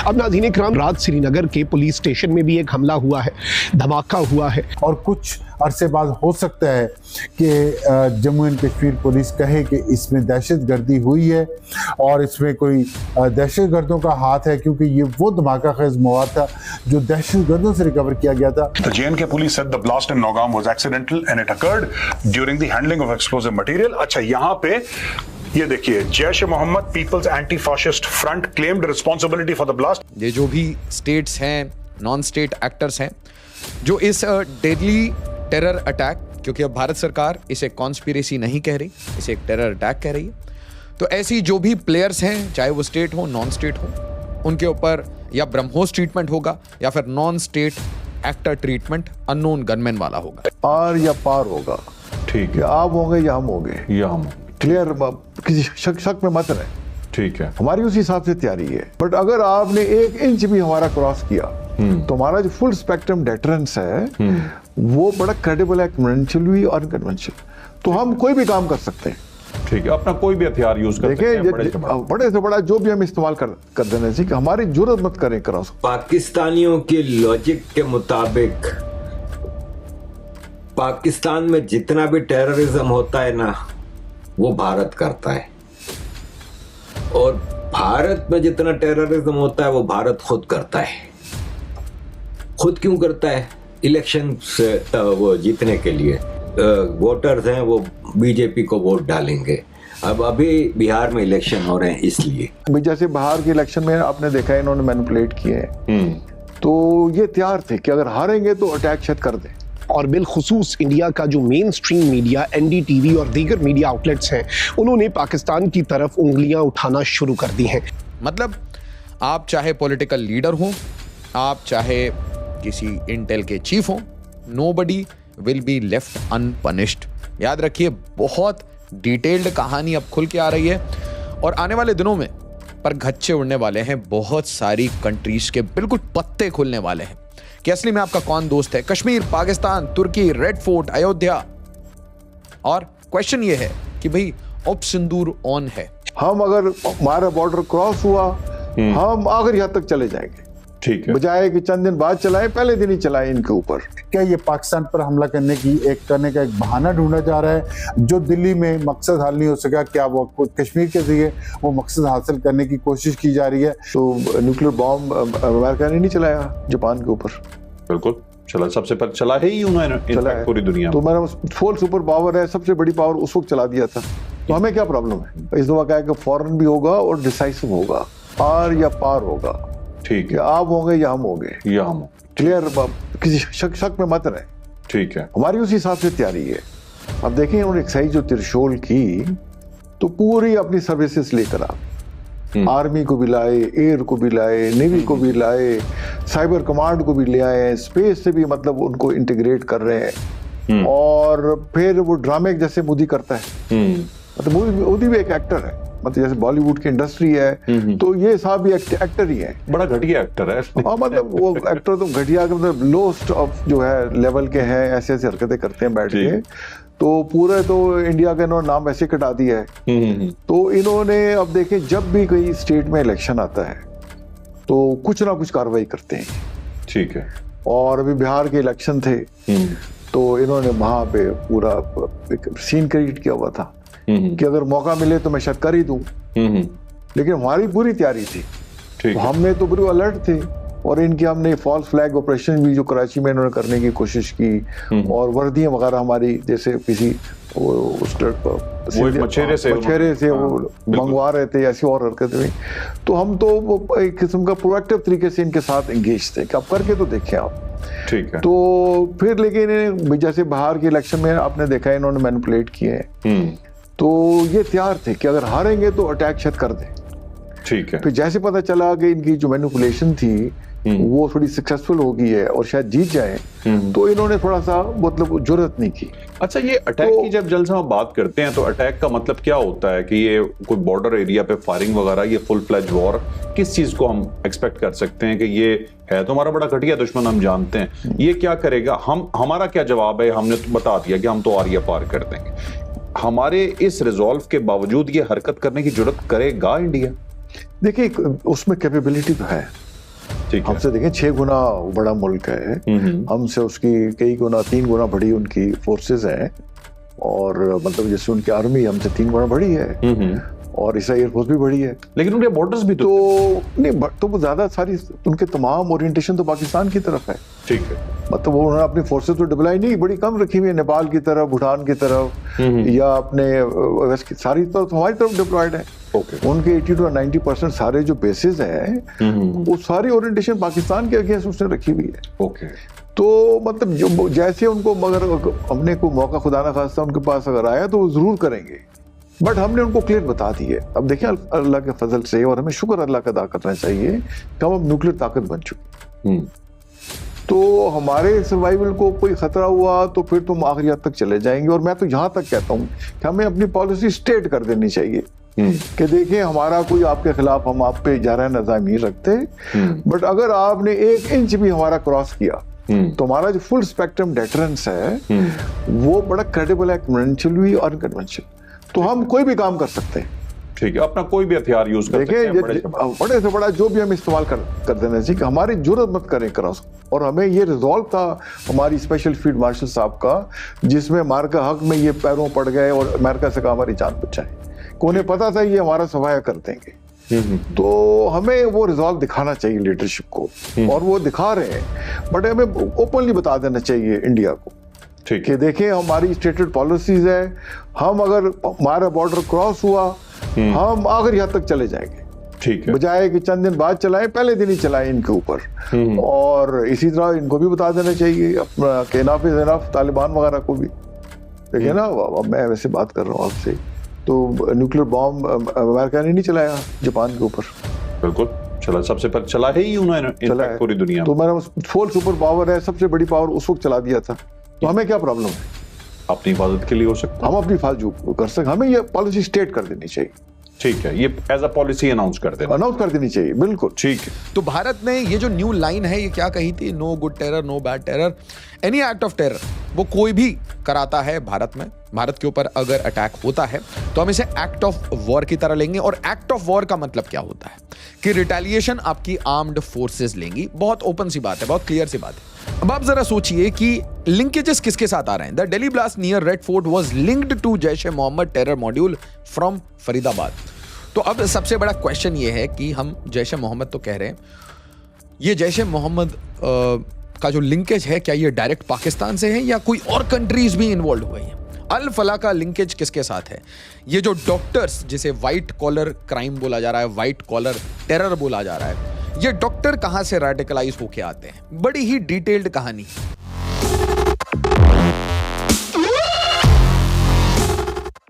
अब नाज़रीन इकराम, रात श्रीनगर के पुलिस स्टेशन में भी एक हमला हुआ है, धमाका हुआ है और कुछ अरसे बाद हो सकता है कि जम्मू एंड कश्मीर पुलिस कहे कि इसमें दहशतगर्दी हुई है और इसमें कोई दहशतगर्दों का हाथ है, क्योंकि ये वो धमाका खेज मवाद था जो दहशतगर्दों से रिकवर किया गया था। The J&K police said the blast in Nogam was accidental and it occurred during the handling of explosive material। अच्छा, यहाँ पे ये देखिए, Jaish e Mohammed people's anti fascist front claimed responsibility for the blast. ये जो भी स्टेट्स हैं, नॉन स्टेट एक्टर्स हैं, जो इस डेडली टेरर अटैक, क्योंकि अब भारत सरकार इसे कॉन्स्पिरेसी नहीं कह रही, इसे एक टेरर अटैक कह रही है, तो ऐसी जो भी प्लेयर्स हैं, चाहे वो स्टेट हो नॉन स्टेट हो, उनके ऊपर या ब्रह्मोस ट्रीटमेंट होगा या फिर non state actor treatment unknown gunman वाला होगा। आर या पार होगा, ठीक है, आप होंगे या हम होंगे, या हम क्लियर, किसी शक में मत रहे। ठीक है, हमारी उसी हिसाब से तैयारी है। बट अगर आपने 1 इंच भी हमारा क्रॉस किया तो हमारा जो फुल स्पेक्ट्रम डेटरेंस है वो बड़ा क्रेडिबल है, कन्वेंशनल भी और अनकन्वेंशनल, तो हम कोई भी काम कर सकते हैं। ठीक है, अपना कोई भी हथियार यूज कर सकते हैं, बड़े से बड़ा जो भी हम इस्तेमाल कर देना चाहिए, हमारी जरूरत मत करें क्रॉस। पाकिस्तानियों के लॉजिक के मुताबिक पाकिस्तान में जितना भी टेररिज्म होता है ना, वो भारत करता है, और भारत में जितना टेररिज्म होता है वो भारत खुद करता है। खुद क्यों करता है? इलेक्शन से वो जीतने के लिए वोटर्स हैं वो बीजेपी को वोट डालेंगे। अब अभी बिहार में इलेक्शन हो रहे हैं, इसलिए जैसे बिहार के इलेक्शन में आपने देखा है इन्होंने मैनिपुलेट किए हैं, तो ये तैयार थे कि अगर हारेंगे तो अटैक शायद कर दें। और बिलखुसूस इंडिया का जो मेन स्ट्रीम मीडिया, एनडीटीवी और दीगर मीडिया आउटलेट्स हैं, उन्होंने पाकिस्तान की तरफ उंगलियां उठाना शुरू कर दी हैं। मतलब आप चाहे पॉलिटिकल लीडर हो, आप चाहे किसी इंटेल के चीफ हो, नोबडी विल बी लेफ्ट अनपनिश्ड। याद रखिए, बहुत डिटेल्ड कहानी अब खुल के आ रही है और आने वाले दिनों में पर गच्छे उड़ने वाले हैं। बहुत सारी कंट्रीज के बिल्कुल पत्ते खुलने वाले हैं कि असली में आपका कौन दोस्त है। कश्मीर, पाकिस्तान, तुर्की, रेड फोर्ट, अयोध्या। और क्वेश्चन ये है कि भाई अब सिंदूर ऑन है। हम अगर हमारा बॉर्डर क्रॉस हुआ, हम आखिरी हद तक चले जाएंगे। ठीक है, बजाय कि चंद दिन बाद चलाएं, पहले दिन ही चलाएं इनके ऊपर। क्या ये पाकिस्तान पर हमला करने का एक बहाना ढूंढा जा रहा है जो दिल्ली में मकसद हल नहीं हो सका? क्या वो कश्मीर के जरिए वो मकसद हासिल करने की कोशिश की जा रही है? तो न्यूक्लियर बॉम्ब अमेरिका ने नहीं चलाया जापान के ऊपर? बिल्कुल चला, सबसे पहले चला है ही उन्होंने पूरी दुनिया। तो मेरा फुल सुपर पावर है, सबसे बड़ी पावर उस वक्त चला दिया था, तो हमें क्या प्रॉब्लम है? इस दफा क्या है कि फौरन भी होगा और डिसाइसिव होगा, आर या पार होगा। ठीक है, आप होंगे या हम होंगे, या हम क्लियर, किसी शक में मत रहे। ठीक है, हमारी उसी हिसाब से तैयारी है। अब देखें उन्होंने एक्साइज जो त्रिशूल की, तो पूरी अपनी सर्विसेज लेकर आर्मी को भी लाए, एयर को भी लाए, नेवी को भी लाए, साइबर कमांड को भी ले आए, स्पेस से भी मतलब उनको इंटीग्रेट कर रहे हैं। और फिर वो ड्रामे जैसे मोदी करता है, मतलब मोदी भी एक एक्टर है, मतलब जैसे बॉलीवुड की इंडस्ट्री है, तो ये साहब भी एक्टर ही है, बड़ा घटिया एक्टर है। हाँ, मतलब वो एक्टर तो घटिया, मतलब लोस्ट ऑफ जो है लेवल के हैं, ऐसे ऐसे हरकतें करते हैं बैठ के, तो पूरे तो इंडिया का इन्होंने नाम ऐसे कटा दिया है। तो इन्होंने अब देखें, जब भी कोई स्टेट में इलेक्शन आता है तो कुछ ना कुछ कार्रवाई करते हैं। ठीक है, और अभी बिहार के इलेक्शन थे, तो इन्होंने वहां पे पूरा एक सीन क्रिएट किया हुआ था कि अगर मौका मिले तो मैं शायद कर ही दूं, लेकिन हमारी पूरी तैयारी थी। तो हमने तो पूरे अलर्ट थे, और इनके हमने फॉल्स फ्लैग ऑपरेशन भी जो कराची में इन्होंने करने की कोशिश की, और वर्दियां वगैरह हमारी जैसे किसी मछेरे से वो मंगवा रहे थे, ऐसी और हरकतें हुई। तो हम तो एक किस्म का प्रोएक्टिव तरीके से इनके साथ एंगेज थे कि अब करके तो देखें आप। ठीक है, तो फिर लेकिन जैसे बाहर के इलेक्शन में आपने देखा इन्होंने मैनिपुलेट किए हैं, तो ये तैयार थे कि अगर हारेंगे तो अटैक शायद कर दें। ठीक है, फिर जैसे पता चला कि इनकी जो मैनिपुलेशन थी वो थोड़ी सक्सेसफुल हो गई है और शायद जीत जाए, तो इन्होंने थोड़ा सा मतलब जुर्रत नहीं की। अच्छा, ये अटैक की जब जल्द हम बात करते हैं तो अटैक का मतलब क्या होता है? कि ये कोई बॉर्डर एरिया पे फायरिंग वगैरह, ये फुल फ्लेज वॉर, किस चीज को हम एक्सपेक्ट कर सकते हैं? कि ये है तो हमारा बड़ा घटिया दुश्मन, हम जानते हैं, ये क्या करेगा? हमारा क्या जवाब है? हमने तो बता दिया कि हम तो आर या पार कर देंगे। हमारे इस रिजॉल्व के बावजूद ये हरकत करने की जरूरत करेगा इंडिया? देखिए, उसमें कैपेबिलिटी तो है, ठीक है। हमसे देखें 6 गुना बड़ा मुल्क है, हमसे उसकी कई गुना 3 गुना बड़ी उनकी फोर्सेस हैं, और मतलब जैसे उनकी आर्मी हमसे 3 गुना बड़ी है, और इसका एयरफोर्स भी बड़ी है। लेकिन उनके बॉर्डर्स भी तो नहीं, तो वो ज्यादा सारी उनके तमाम ओरिएंटेशन तो पाकिस्तान की तरफ है। ठीक है। मतलब वो उन्होंने अपनी फोर्सेस तो डिप्लॉय नहीं, बड़ी कम रखी हुई है, नेपाल की तरफ, भूटान की तरफ, या अपने वेस्ट की सारी तरफ हमारी तरफ डिप्लॉयड है। ओके। उनके 80 to 90% सारे जो बेसिस हैं वो सारी ओरिएंटेशन पाकिस्तान के अगेंस्ट उसने रखी हुई है। ओके। तो मतलब जो जैसे उनको मगर हमने कोई मौका खुदा ना खास्ता उनके पास अगर आया तो वो जरूर करेंगे, बट हमने उनको क्लियर बता दी है। अब देखिए अल्लाह के फजल से, और हमें शुक्र अल्लाह का अदा करना चाहिए कि हम अब न्यूक्लियर ताकत बन चुकी। तो हमारे सर्वाइवल को कोई खतरा हुआ तो फिर तुम आखिरी हद तक चले जाएंगे। और मैं तो यहाँ तक कहता हूँ कि हमें अपनी पॉलिसी स्टेट कर देनी चाहिए कि देखिए हमारा कोई आपके खिलाफ, हम आप पे जारा नज़ाम नहीं रखते, बट अगर आपने 1 इंच भी हमारा क्रॉस किया तो हमारा जो फुल स्पेक्ट्रम डेटरेंस है वो बड़ा क्रेडिबल है, कन्वेंशनल भी और अनकन्वेंशनल। तो हम कोई भी काम कर सकते हैं। ठीक है, अपना कोई भी हथियार यूज कर सकते हैं, बड़े से बड़ा जो भी हम इस्तेमाल कर देना चाहिए, हमारी जरूरत मत करें क्रॉस। और हमें ये रिजॉल्व था हमारी स्पेशल फील्ड मार्शल साहब का, जिसमें मार्का हक में ये पैरों पड़ गए और अमेरिका से कहा हमारी जान बचाए, को उन्हें पता था ये हमारा सफाया कर देंगे। तो हमें वो रिजॉल्व दिखाना चाहिए लीडरशिप को, और वो दिखा रहे हैं, बट हमें ओपनली बता देना चाहिए इंडिया को कि देखिए हमारी स्टेटेड पॉलिसीज है, हम अगर हमारा बॉर्डर क्रॉस हुआ हम आखिरी हद तक चले जाएंगे। ठीक है। बजाय कि चंद दिन बाद चलाएं, पहले दिन ही चलाएं इनके ऊपर। और इसी तरह इनको भी बता देना चाहिए अपना कि इनफ इज इनफ, तालिबान वगैरह को भी। देखिए ना, अब मैं वैसे बात कर रहा हूँ आपसे, तो न्यूक्लियर बॉम्ब अमेरिका ने नहीं चलाया जापान के ऊपर। बिल्कुल चला, सबसे पहले चला है ही उन्होंने पूरी दुनिया। तो मेरा फुल सुपर पावर है, सबसे बड़ी पावर उस वक्त चला दिया था, तो हमें क्या प्रॉब्लम है? अपनी हिफाजत के लिए हो सकता है, हम अपनी फालतू कर सकते, हमें ये पॉलिसी स्टेट कर देनी चाहिए। ठीक है, ये एज अ पॉलिसी अनाउंस कर देनी चाहिए। बिल्कुल ठीक है। तो भारत ने ये जो न्यू लाइन है ये क्या कही थी? No good terror, no bad terror, any act of terror, वो कोई भी कराता है भारत में, भारत के ऊपर अगर अटैक होता है तो हम इसे एक्ट ऑफ वॉर की तरह लेंगे। और एक्ट ऑफ वॉर का मतलब क्या होता है कि रिटेलिएशन आपकी आर्म्ड फोर्सेस लेंगी। बहुत ओपन सी बात है, बहुत क्लियर सी बात है। अब आप जरा सोचिए कि लिंकेजेस किसके साथ आ रहे हैं। The Delhi blast near Red Fort was linked to Jaish e Mohammed terror module from Faridabad. तो अब सबसे बड़ा क्वेश्चन ये है कि हम जैश ए मोहम्मद तो कह रहे हैं, ये जैश ए मोहम्मद का जो लिंकेज है क्या ये डायरेक्ट पाकिस्तान से है या कोई और कंट्रीज भी इन्वॉल्व हुई हैं? अल फला का लिंकेज किसके साथ है? ये जो डॉक्टर्स, जिसे व्हाइट कॉलर क्राइम बोला जा रहा है, व्हाइट कॉलर टेरर बोला जा रहा है, ये डॉक्टर कहां से रेडिकलाइज होके आते हैं? बड़ी ही डिटेल्ड कहानी।